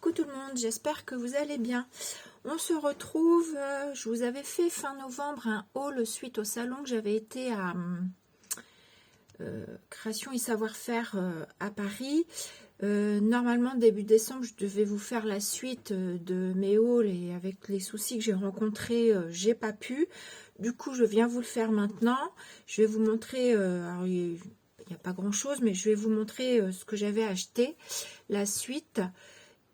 Coucou tout le monde, j'espère que vous allez bien. On se retrouve, je vous avais fait fin novembre un haul suite au salon que j'avais été à Création et Savoir-faire à Paris. Normalement début décembre je devais vous faire la suite de mes hauls et avec les soucis que j'ai rencontrés, j'ai pas pu. Du coup je viens vous le faire maintenant. Je vais vous montrer, alors, il n'y a pas grand chose, mais je vais vous montrer ce que j'avais acheté, la suite.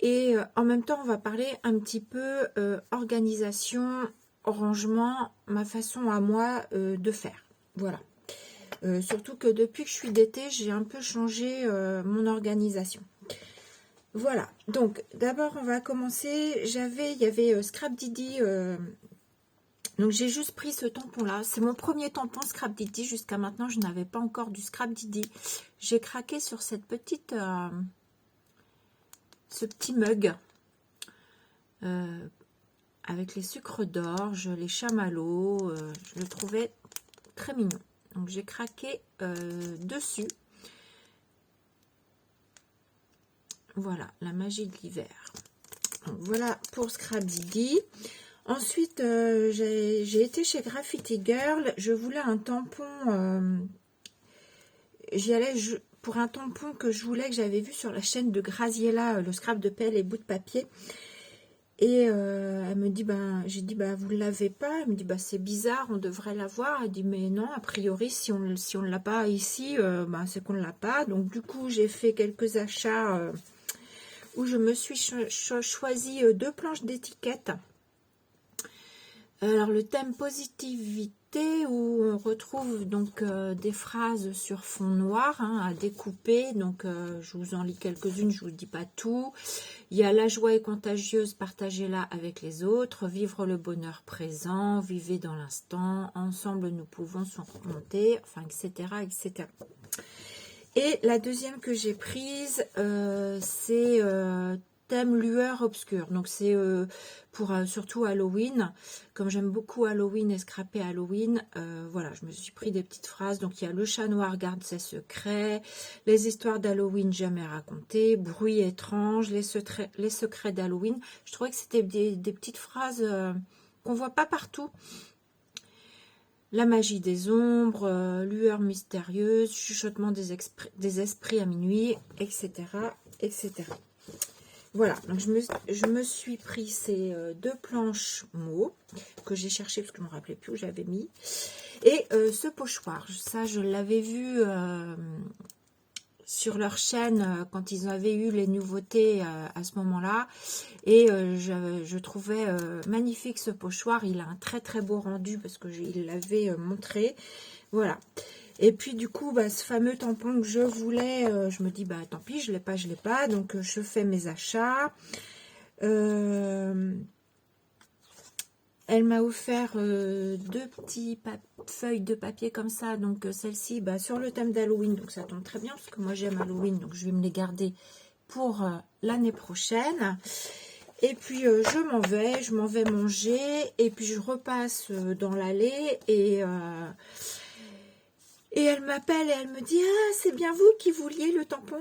Et en même temps, on va parler un petit peu organisation, rangement, ma façon à moi de faire. Voilà. Surtout que depuis que je suis d'été, j'ai un peu changé mon organisation. Voilà. Donc, d'abord, on va commencer. Il y avait Scrap Didi. Donc, j'ai juste pris ce tampon-là. C'est mon premier tampon Scrap Didi. Jusqu'à maintenant, je n'avais pas encore du Scrap Didi. J'ai craqué sur cette petite... ce petit mug avec les sucres d'orge, les chamallows, je le trouvais très mignon. Donc j'ai craqué dessus. Voilà, la magie de l'hiver. Voilà pour Scrap Didi. Ensuite, j'ai été chez Graffiti Girl. Je voulais un tampon. J'y allais pour un tampon que je voulais, que j'avais vu sur la chaîne de Graziella, le scrap de pelle et bout de papier. Et elle me dit, j'ai dit, vous ne l'avez pas. Elle me dit, c'est bizarre, on devrait l'avoir. Elle dit, mais non, a priori, si on ne l'a pas ici, c'est qu'on ne l'a pas. Donc, du coup, j'ai fait quelques achats où je me suis choisi 2 planches d'étiquettes. Alors, le thème positivité, où on retrouve donc des phrases sur fond noir à découper. Donc, je vous en lis quelques-unes, je ne vous dis pas tout. Il y a la joie est contagieuse, partagez-la avec les autres. Vivre le bonheur présent, vivez dans l'instant. Ensemble, nous pouvons surmonter, enfin, etc., etc. Et la deuxième que j'ai prise, c'est thème lueur obscure. Donc, c'est pour surtout Halloween. Comme j'aime beaucoup Halloween et scraper Halloween, voilà, je me suis pris des petites phrases. Donc, il y a le chat noir garde ses secrets, les histoires d'Halloween jamais racontées, bruit étrange, les secrets d'Halloween. Je trouvais que c'était des petites phrases qu'on voit pas partout. La magie des ombres, lueur mystérieuse, chuchotement des esprits à minuit, etc., etc. Voilà, donc je me suis pris ces 2 planches mots que j'ai cherché parce que je ne me rappelais plus où j'avais mis. Et ce pochoir, ça je l'avais vu sur leur chaîne quand ils avaient eu les nouveautés à ce moment-là. Et je trouvais magnifique ce pochoir. Il a un très très beau rendu parce que il l'avait montré. Voilà. Et puis du coup, ce fameux tampon que je voulais, je me dis, tant pis, je l'ai pas. Donc je fais mes achats. Elle m'a offert 2 petites feuilles de papier comme ça. Donc celle-ci, sur le thème d'Halloween. Donc ça tombe très bien parce que moi j'aime Halloween. Donc je vais me les garder pour l'année prochaine. Et puis je m'en vais manger. Et puis je repasse dans l'allée et elle m'appelle et elle me dit, ah, c'est bien vous qui vouliez le tampon.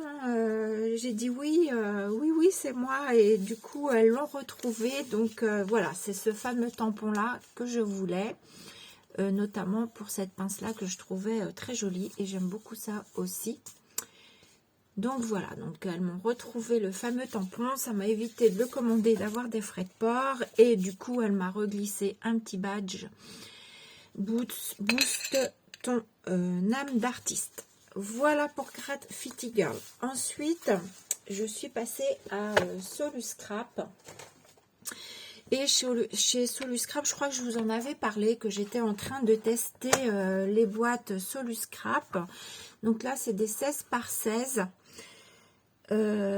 J'ai dit oui, oui, c'est moi. Et du coup, elles l'ont retrouvé. Donc voilà, c'est ce fameux tampon-là que je voulais, notamment pour cette pince-là que je trouvais très jolie. Et j'aime beaucoup ça aussi. Donc voilà, donc elles m'ont retrouvé le fameux tampon. Ça m'a évité de le commander, d'avoir des frais de port. Et du coup, elle m'a reglissé un petit badge. Boost ton âme d'artiste. Voilà pour Graffiti Girl. Ensuite, je suis passée à Soluscrap. Et chez Soluscrap, je crois que je vous en avais parlé, que j'étais en train de tester les boîtes Soluscrap. Donc là, c'est des 16 par 16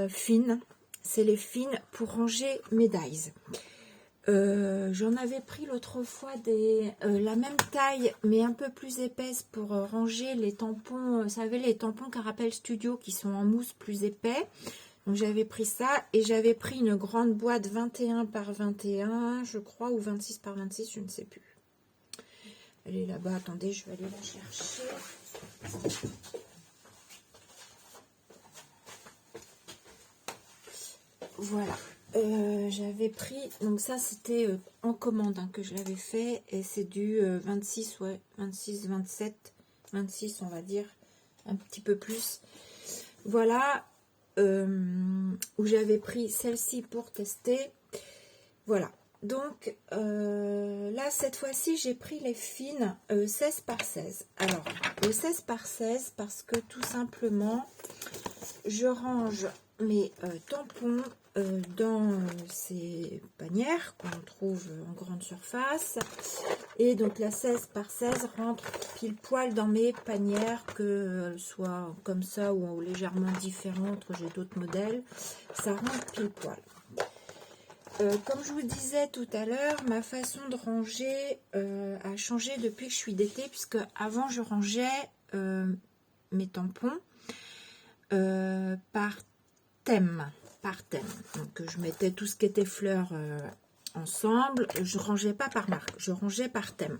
fines. C'est les fines pour ranger mes dies. J'en avais pris l'autre fois la même taille mais un peu plus épaisse pour ranger les tampons, vous savez, les tampons Carapel Studio qui sont en mousse plus épais. Donc j'avais pris ça et j'avais pris une grande boîte 21 par 21 je crois, ou 26 par 26, je ne sais plus. Elle est là-bas, attendez, je vais aller la chercher. Voilà, j'avais pris, donc ça c'était en commande hein, que je l'avais fait, et c'est du 26, ouais, 26, 27, 26 on va dire, un petit peu plus. Voilà, où j'avais pris celle-ci pour tester. Voilà, donc là cette fois-ci j'ai pris les fines 16 par 16. Alors, le 16 par 16 parce que tout simplement je range mes tampons dans ces panières qu'on trouve en grande surface, et donc la 16 par 16 rentre pile poil dans mes panières, qu'elles soient comme ça ou légèrement différentes, j'ai d'autres modèles, ça rentre pile poil. Comme je vous disais tout à l'heure, ma façon de ranger a changé depuis que je suis d'été, puisque avant je rangeais mes tampons par thème, donc je mettais tout ce qui était fleurs ensemble, je rangeais pas par marque, je rangeais par thème.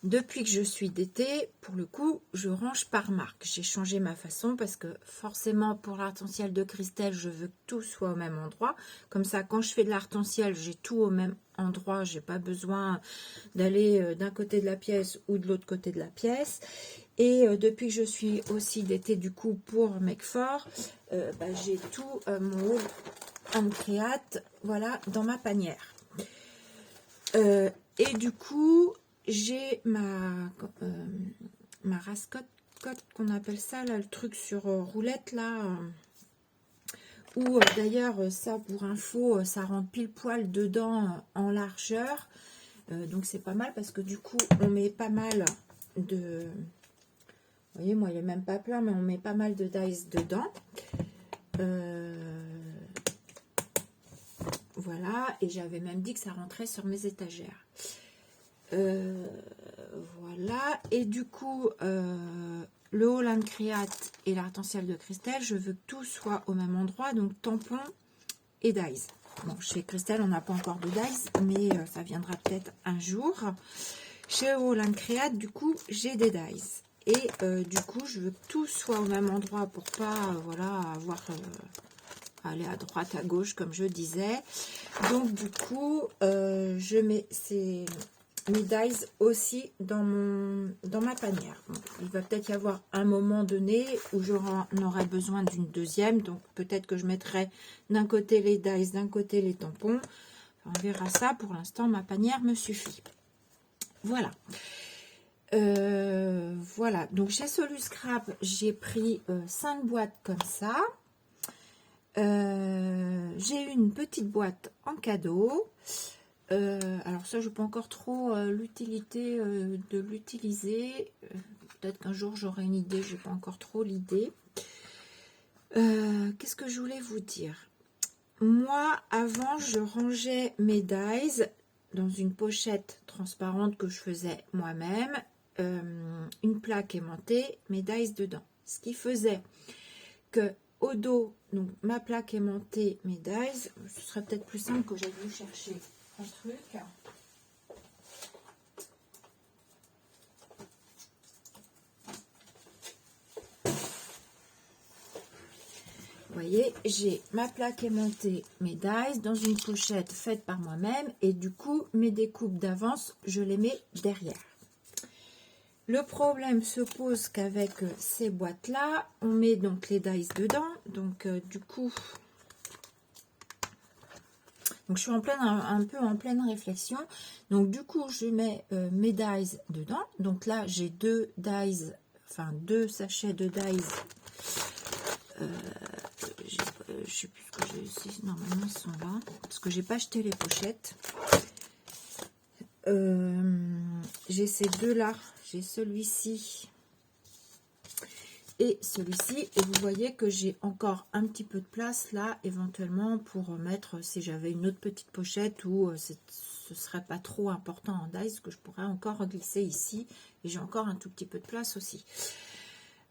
Depuis que je suis d'été, pour le coup, je range par marque. J'ai changé ma façon parce que forcément pour l'arc-en-ciel de Christelle, je veux que tout soit au même endroit. Comme ça, quand je fais de l'arc-en-ciel, j'ai tout au même endroit. J'ai pas besoin d'aller d'un côté de la pièce ou de l'autre côté de la pièce. Et depuis que je suis aussi d'été, du coup, pour Make For, j'ai tout mon Hand Create, voilà, dans ma panière. Et du coup, j'ai ma rascotte, qu'on appelle ça, là, le truc sur roulette, là, où d'ailleurs, ça, pour info, ça rentre pile poil dedans en largeur. Donc, c'est pas mal parce que du coup, on met pas mal de... Vous voyez, moi, il n'est même pas plein, mais on met pas mal de dies dedans. Voilà, et j'avais même dit que ça rentrait sur mes étagères. Voilà, et du coup, le Hand Create et l'arc-en-ciel de Christelle, je veux que tout soit au même endroit, donc tampon et dies. Bon, chez Christelle, on n'a pas encore de dies, mais ça viendra peut-être un jour. Chez Hand Create, du coup, j'ai des dies. Et du coup, je veux que tout soit au même endroit pour pas, voilà, avoir... aller à droite, à gauche, comme je disais. Donc, du coup, je mets mes dies aussi dans ma panière. Bon, il va peut-être y avoir un moment donné où j'en aurai besoin d'une deuxième. Donc, peut-être que je mettrai d'un côté les dies, d'un côté les tampons. On verra ça. Pour l'instant, ma panière me suffit. Voilà. Voilà. Donc, chez Soluscrap, j'ai pris 5 boîtes comme ça. J'ai eu une petite boîte en cadeau. Alors ça, je n'ai pas encore trop l'utilité de l'utiliser. Peut-être qu'un jour j'aurai une idée, je n'ai pas encore trop l'idée. Qu'est-ce que je voulais vous dire? Moi, avant, je rangeais mes dies dans une pochette transparente que je faisais moi-même. Une plaque aimantée, mes dies dedans. Ce qui faisait que au dos, donc ma plaque aimantée, mes dies, ce serait peut-être plus simple que j'aille vous chercher un truc. Vous voyez, j'ai ma plaque aimantée, mes dies dans une pochette faite par moi-même, et du coup, mes découpes d'avance, je les mets derrière. Le problème se pose qu'avec ces boîtes-là, on met donc les dies dedans. Donc, du coup, donc je suis en pleine, un peu en pleine réflexion. Donc, du coup, je mets mes dies dedans. Donc là, j'ai deux dies, enfin 2 sachets de dies. Je sais plus ce que j'ai ici. Normalement, ils sont là. Parce que j'ai pas acheté les pochettes. J'ai ces deux-là. J'ai celui-ci et celui-ci. Et vous voyez que j'ai encore un petit peu de place là, éventuellement, pour mettre, si j'avais une autre petite pochette où ce serait pas trop important en dies, que je pourrais encore glisser ici. Et j'ai encore un tout petit peu de place aussi.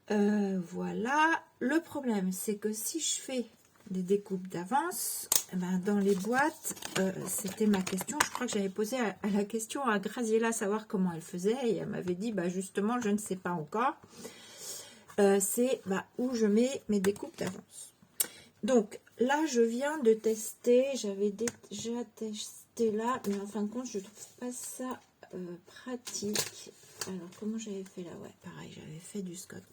Voilà. Le problème, c'est que si je fais des découpes d'avance, dans les boîtes, c'était ma question. Je crois que j'avais posé la question à Graziella, savoir comment elle faisait, et elle m'avait dit, justement, je ne sais pas encore. C'est où je mets mes découpes d'avance. Donc, là, je viens de tester. J'avais déjà testé là, mais en fin de compte, je trouve pas ça pratique. Alors, comment j'avais fait là? Ouais, pareil, j'avais fait du scotch.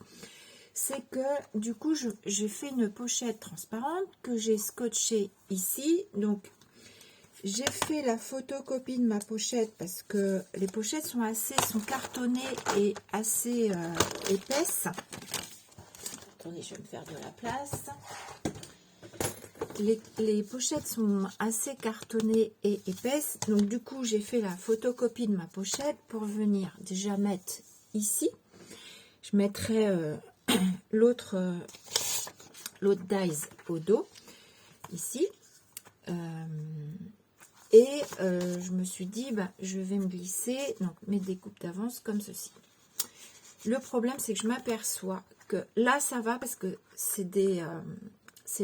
C'est que, du coup, j'ai fait une pochette transparente que j'ai scotché ici. Donc, j'ai fait la photocopie de ma pochette parce que les pochettes sont cartonnées et assez épaisses. Attendez, je vais me faire de la place. Les pochettes sont assez cartonnées et épaisses. Donc, du coup, j'ai fait la photocopie de ma pochette pour venir déjà mettre ici. Je mettrai l'autre dies au dos, ici. Je me suis dit, je vais me glisser donc mes découpes d'avance comme ceci. Le problème, c'est que je m'aperçois que là, ça va parce que c'est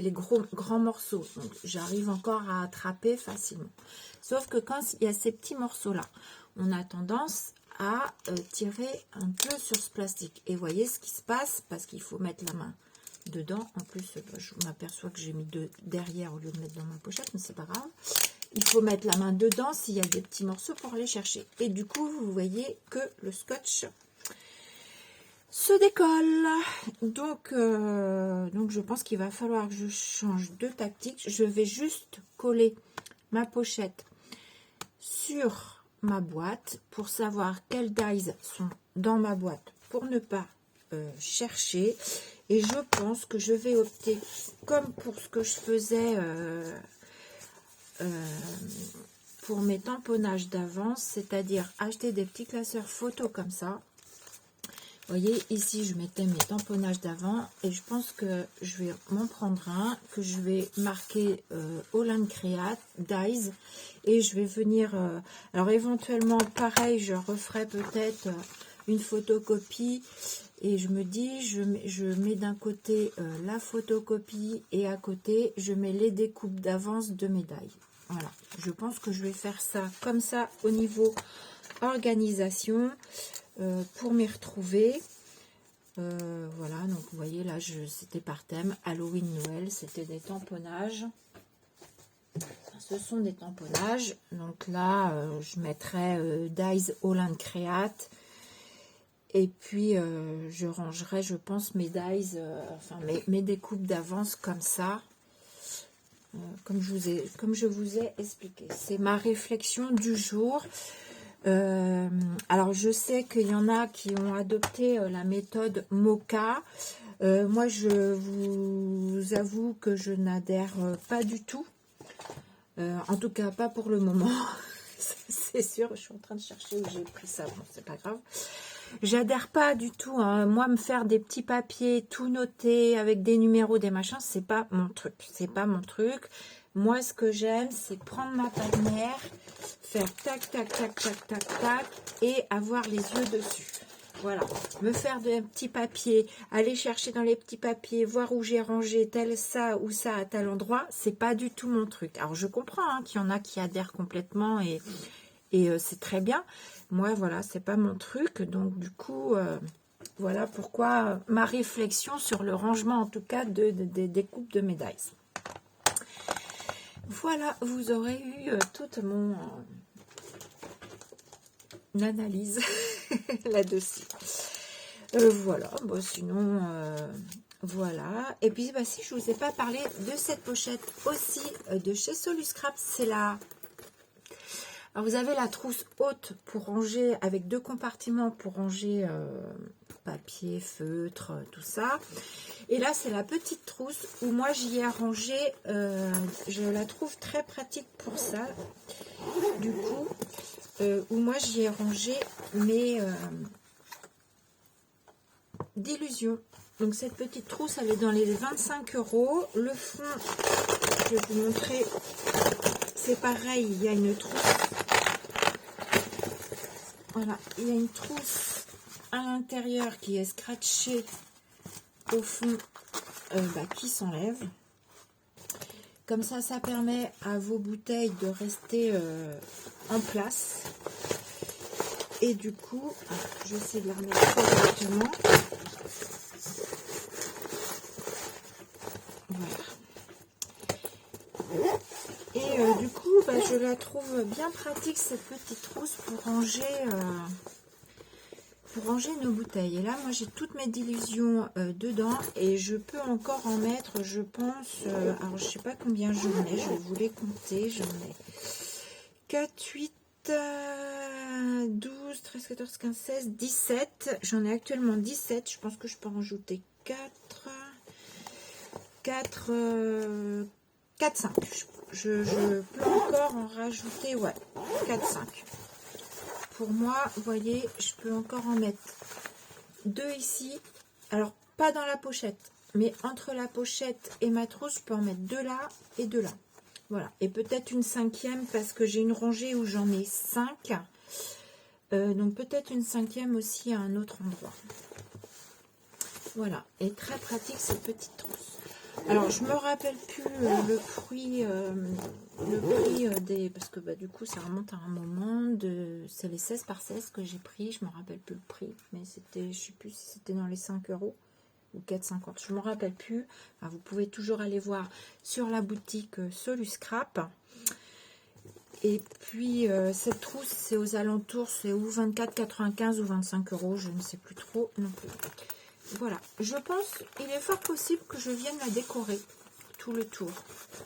les grands morceaux. Donc, j'arrive encore à attraper facilement. Sauf que quand il y a ces petits morceaux-là, on a tendance à tirer un peu sur ce plastique. Et voyez ce qui se passe, parce qu'il faut mettre la main dedans. En plus, je m'aperçois que j'ai mis derrière au lieu de mettre dans ma pochette, mais c'est pas grave. Il faut mettre la main dedans s'il y a des petits morceaux pour les chercher. Et du coup, vous voyez que le scotch se décolle. Donc je pense qu'il va falloir que je change de tactique. Je vais juste coller ma pochette sur ma boîte pour savoir quelles dies sont dans ma boîte pour ne pas chercher. Et je pense que je vais opter, comme pour ce que je faisais pour mes tamponnages d'avance, c'est-à-dire acheter des petits classeurs photos comme ça. Vous voyez, ici, je mettais mes tamponnages d'avant et je pense que je vais m'en prendre un, que je vais marquer Holland Create, Dies, et je vais venir... alors, éventuellement, pareil, je referai peut-être une photocopie et je me dis, je mets d'un côté la photocopie et à côté, je mets les découpes d'avance de médailles. Voilà, je pense que je vais faire ça comme ça au niveau organisation. Pour m'y retrouver, voilà, donc vous voyez là, c'était par thème Halloween, Noël, c'était des tamponnages. Ce sont des tamponnages. Donc là, je mettrai Dies Holland Create. Et puis, je rangerai, je pense, mes dies, enfin mes découpes d'avance comme ça. Comme je vous ai expliqué. C'est ma réflexion du jour. Alors je sais qu'il y en a qui ont adopté la méthode MOCA. Moi je vous avoue que je n'adhère pas du tout. En tout cas pas pour le moment. C'est sûr, je suis en train de chercher où j'ai pris ça. Bon, c'est pas grave. J'adhère pas du tout. Hein. Moi, me faire des petits papiers tout notés avec des numéros, des machins, c'est pas mon truc. C'est pas mon truc. Moi, ce que j'aime, c'est prendre ma panière, faire tac, tac, tac, tac, tac, tac, et avoir les yeux dessus. Voilà. Me faire des petits papiers, aller chercher dans les petits papiers, voir où j'ai rangé tel ça ou ça à tel endroit, c'est pas du tout mon truc. Alors, je comprends hein, qu'il y en a qui adhèrent complètement et c'est très bien. Moi, voilà, c'est pas mon truc. Donc, du coup, voilà pourquoi ma réflexion sur le rangement, en tout cas, des coupes de médailles. Voilà, vous aurez eu toute mon analyse là-dessus. Voilà, bon, sinon, voilà. Et puis, si je vous ai pas parlé de cette pochette aussi de chez Soluscrap, c'est la... Alors, vous avez la trousse haute pour ranger, avec 2 compartiments pour ranger papier, feutre, tout ça. Et là, c'est la petite trousse où moi, j'y ai rangé, je la trouve très pratique pour ça. Du coup, où moi, j'y ai rangé mes d'illusions. Donc, cette petite trousse, elle est dans les 25 €. Le fond, je vais vous montrer, c'est pareil, il y a une trousse. Voilà, il y a une trousse à l'intérieur qui est scratchée au fond, qui s'enlève. Comme ça, ça permet à vos bouteilles de rester en place. Et du coup, je vais essayer de la remettre correctement. Voilà. Et du coup, bah, je la trouve bien pratique, cette petite trousse, pour ranger nos bouteilles. Et là, moi, j'ai toutes mes dilutions dedans, et je peux encore en mettre, je pense, alors je sais pas combien j'en ai, je vais vous les compter. J'en ai 4, 8, 12, 13, 14, 15, 16, 17. J'en ai actuellement 17. Je pense que je peux en rajouter 4, 5. Je peux encore en rajouter, ouais, 4, 5. Pour moi, vous voyez, je peux encore en mettre 2 ici. Alors, pas dans la pochette, mais entre la pochette et ma trousse, je peux en mettre 2 là et 2 là. Voilà. Et peut-être une 5e, parce que j'ai une rangée où j'en ai 5. Donc, peut-être une 5e aussi à un autre endroit. Voilà. Et très pratique, cette petite trousse. Alors, je me rappelle plus le prix des... Parce que bah, du coup, ça remonte à un moment. C'est les 16 par 16 que j'ai pris. Je me rappelle plus le prix. Mais c'était, je sais plus si c'était dans les 5 € ou 4,50. Je me rappelle plus. Enfin, vous pouvez toujours aller voir sur la boutique Soluscrap. Et puis, cette trousse, c'est aux alentours. C'est ou 24,95 ou 25 €. Je ne sais plus trop non plus. Voilà, je pense qu'il est fort possible que je vienne la décorer tout le tour.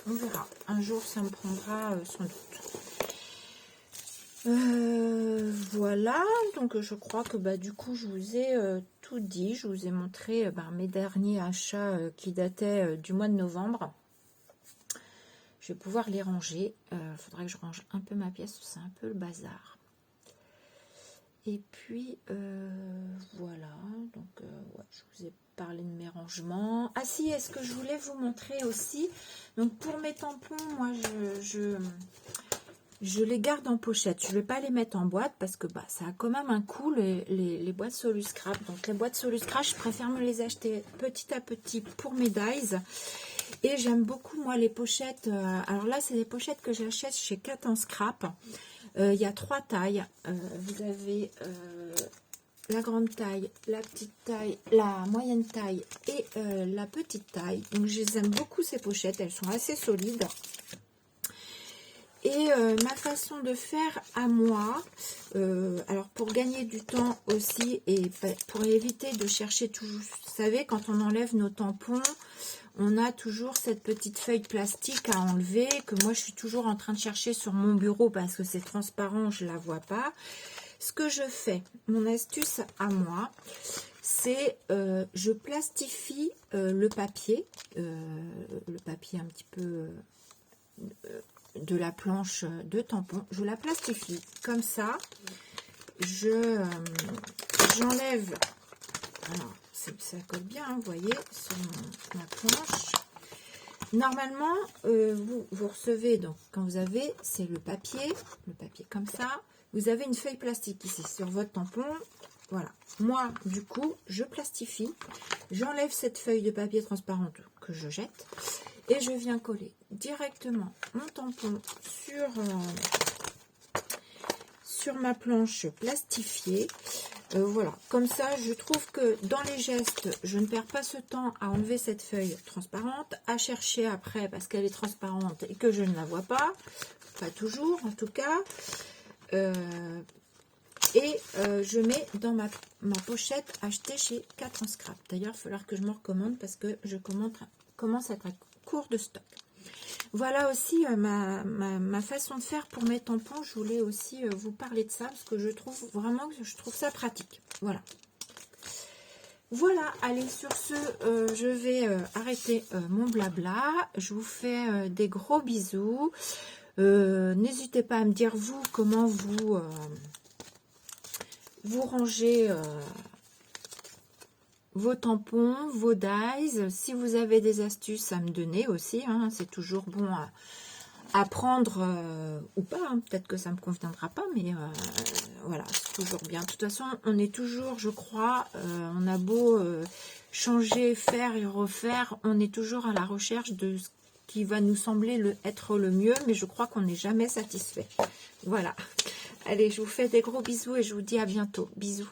On verra. Un jour, ça me prendra sans doute. Voilà, donc je crois que bah, du coup, je vous ai tout dit. Je vous ai montré mes derniers achats qui dataient du mois de novembre. Je vais pouvoir les ranger. Faudrait que je range un peu ma pièce, c'est un peu le bazar. Et puis, voilà, donc ouais, je vous ai parlé de mes rangements. Ah si, est-ce que je voulais vous montrer aussi, donc pour mes tampons, moi, je les garde en pochette. Je ne vais pas les mettre en boîte parce que bah, ça a quand même un coût, les boîtes Soluscrap. Donc les boîtes Soluscrap, je préfère me les acheter petit à petit pour mes dies. Et j'aime beaucoup, moi, les pochettes. Alors là, c'est des pochettes que j'achète chez Cat en Scrap. Il y a 3 tailles. Vous avez la grande taille, la petite taille, la moyenne taille et la petite taille. Donc, je les aime beaucoup, ces pochettes. Elles sont assez solides. Et ma façon de faire à moi, alors pour gagner du temps aussi et pour éviter de chercher toujours, vous savez, quand on enlève nos tampons, on a toujours cette petite feuille plastique à enlever, que moi je suis toujours en train de chercher sur mon bureau parce que c'est transparent, je ne la vois pas. Ce que je fais, mon astuce à moi, c'est je plastifie le papier un petit peu de la planche de tampon, je la plastifie comme ça, j'enlève, alors ça colle bien, hein, vous voyez, sur ma planche. Normalement, vous recevez, donc quand vous avez, c'est le papier comme ça, vous avez une feuille plastique ici sur votre tampon, voilà. Moi, du coup, je plastifie, j'enlève cette feuille de papier transparente que je jette, et je viens coller directement mon tampon sur ma planche plastifiée. Voilà, comme ça, je trouve que dans les gestes, je ne perds pas ce temps à enlever cette feuille transparente, à chercher après parce qu'elle est transparente et que je ne la vois pas toujours en tout cas. Je mets dans ma pochette achetée chez Cat en Scrap. D'ailleurs, il va falloir que je me recommande parce que je commence à être à court de stock. Voilà aussi ma façon de faire pour mes tampons. Je voulais aussi vous parler de ça parce que je trouve ça pratique. Voilà. Voilà, allez, sur ce, je vais arrêter mon blabla. Je vous fais des gros bisous. N'hésitez pas à me dire, vous, comment vous rangez vos tampons, vos dies. Si vous avez des astuces à me donner aussi, hein, c'est toujours bon à prendre ou pas. Hein. Peut-être que ça ne me conviendra pas, mais voilà, c'est toujours bien. De toute façon, on est toujours, je crois, on a beau changer, faire et refaire, on est toujours à la recherche de ce qui va nous sembler être le mieux, mais je crois qu'on n'est jamais satisfait. Voilà. Allez, je vous fais des gros bisous et je vous dis à bientôt. Bisous.